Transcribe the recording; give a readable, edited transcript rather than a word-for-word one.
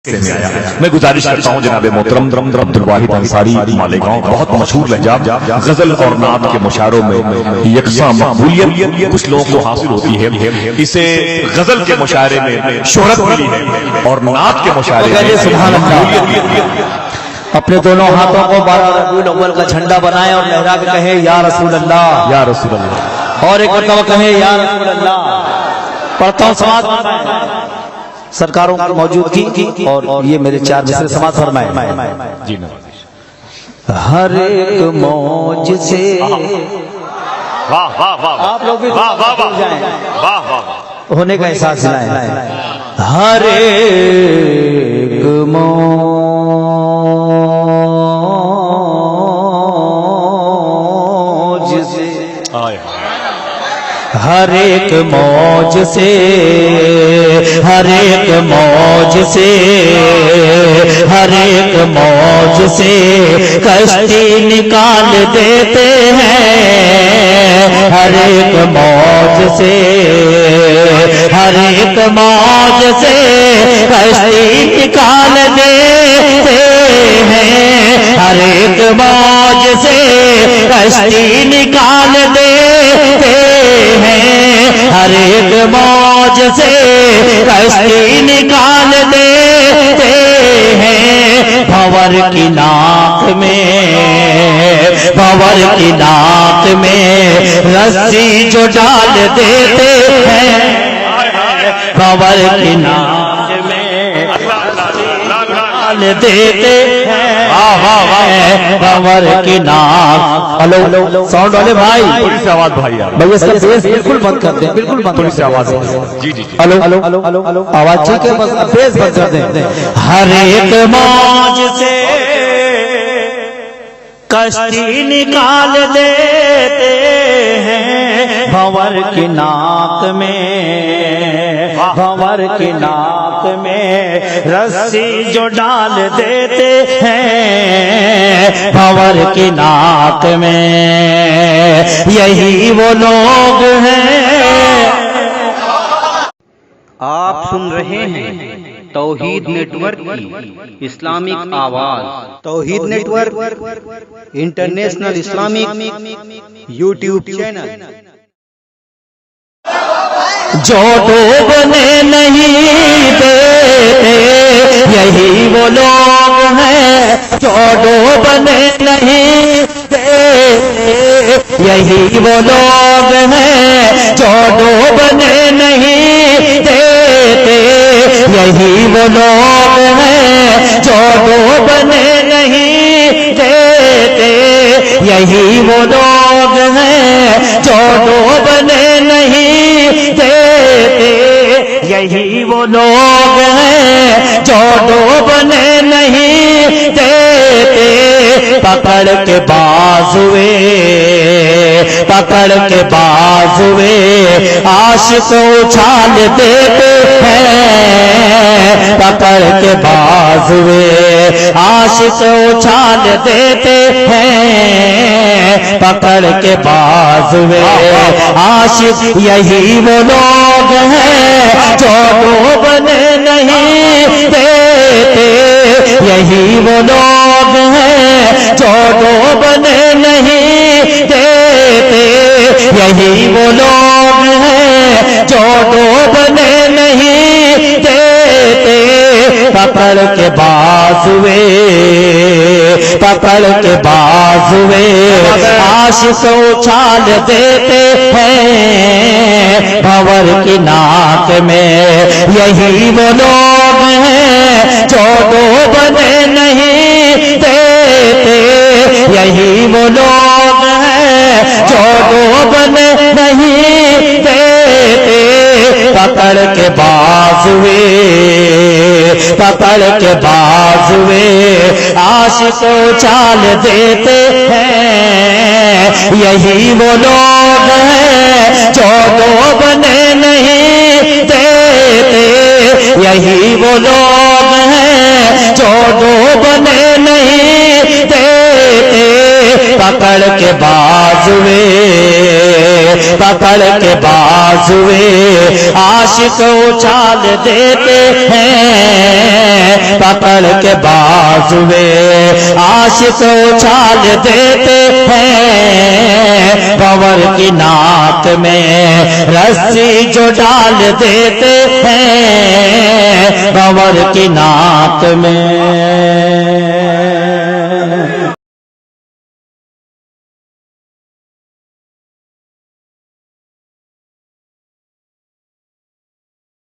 میں گزارش کرتا ہوں جناب محترم عبد الواحد انصاری مالیگاؤں بہت مشہور لہجہ غزل اور نعت کے مشاعروں میں یکساں مقبولیت کچھ لوگوں کو حاصل ہوتی ہے، اسے غزل کے مشاعرے میں شہرت ملی ہے اور نعت کے مشاعرے میں سبحان اللہ۔ اپنے دونوں ہاتھوں کو 12 ربیع الاول کا جھنڈا بنائے اور لہرا کے کہے یا رسول اللہ، یا رسول اللہ، اور ایک مرتبہ کہے یا رسول اللہ۔ پڑھتا ہوں سماعت سرکاروں کی موجودگی اور یہ میرے 4 مصرے سماعت فرمائے۔ جی ہر ایک موج سے واہ واہ واہ، آپ لوگ بھی واہ واہ جائیں، واہ واہ، ہونے کا احساس دلائیں۔ ہر ایک موج سے، ہر ایک موج سے، ہر ایک موج سے، ہر ایک موج سے کشتی نکال دیتے ہیں، ہر ایک موج سے، ہر ایک موج سے کشتی نکال دیتے ہیں، ہر ایک موج سے کشتی نکال دیتے ہیں، ہر ایک موج سے کشتی نکال دیتے ہیں، بھور کی ناک میں، بھور کی ناک میں رسی جو ڈال دیتے ہیں، بھور کی ناک میں ڈال دیتے ہیں، بھور کی ناک۔ ہلو ساؤنڈ والے بھائی، تھوڑی سی آواز بھائی، بھائی اس کا بیس بالکل بند کر دیں، بالکل بند، تھوڑی سی آواز، جی جی، ہلو ہلو آواز ٹھیک ہے، بس بیس بند کر دیں۔ ہر ایک موج سے کشتی نکال دیتے ہیں، بھور کی ناک میں، بھور کی ناک میں رسی جو ڈال دیتے ہیں، بھور کی ناک میں یہی وہ لوگ ہیں۔ آپ سن رہے ہیں توحید نیٹ ورک کی اسلامک آواز۔ توحید network international Islamic YouTube channel. جو ڈوبنے نہیں دیتے یہی وہ لوگ ہیں، جو ڈوبنے نہیں دیتے یہی وہ لوگ ہیں، جو ڈوبنے نہیں دیتے یہی وہ لوگ ہیں، جو ڈوبنے نہیں دیتے یہی وہ لوگ ہیں، جو ڈوبنے نہیں دیتے یہی وہ لوگ ہیں، جو ڈوبنے نہیں دیتے، پکڑ کے بازوے، پکڑ کے بازوے عاشق اچھال دیتے ہیں، پکڑ کے بازوے عاشق اچھال دیتے ہیں، پکڑ کے بازوے عاشق یہی وہ لوگ ہیں، جو ڈوبنے نہیں دیتے یہی وہ لوگ ہیں، جو ڈوبنے نہیں دیتے یہی وہ لوگ ہیں، جو ڈوبنے نہیں دیتے، پکڑ کے بازوے، پکڑ کے بازوے عاشق اچھال دیتے ہیں، بھور کی ناک میں یہی وہ لوگ ہیں، جو ڈوبنے نہیں دیتے یہی وہ لوگ ہیں، جو ڈوبنے نہیں دیتے، پکڑ کے بازوے، پکڑ کے بازوے عاشق اچھال دیتے ہیں، یہی وہ لوگ ہیں، جو ڈوبنے نہیں دیتے یہی وہ لوگ ہیں، جو ڈوبنے نہیں دیتے، پکڑ کے بازوے، پکڑ کے بازوے بازوے عاشق اچھال دیتے ہیں، پکڑ کے بازوے عاشق اچھال دیتے ہیں، بھنور کی ناک میں رسی جو ڈال دیتے ہیں، بھنور کی ناک میں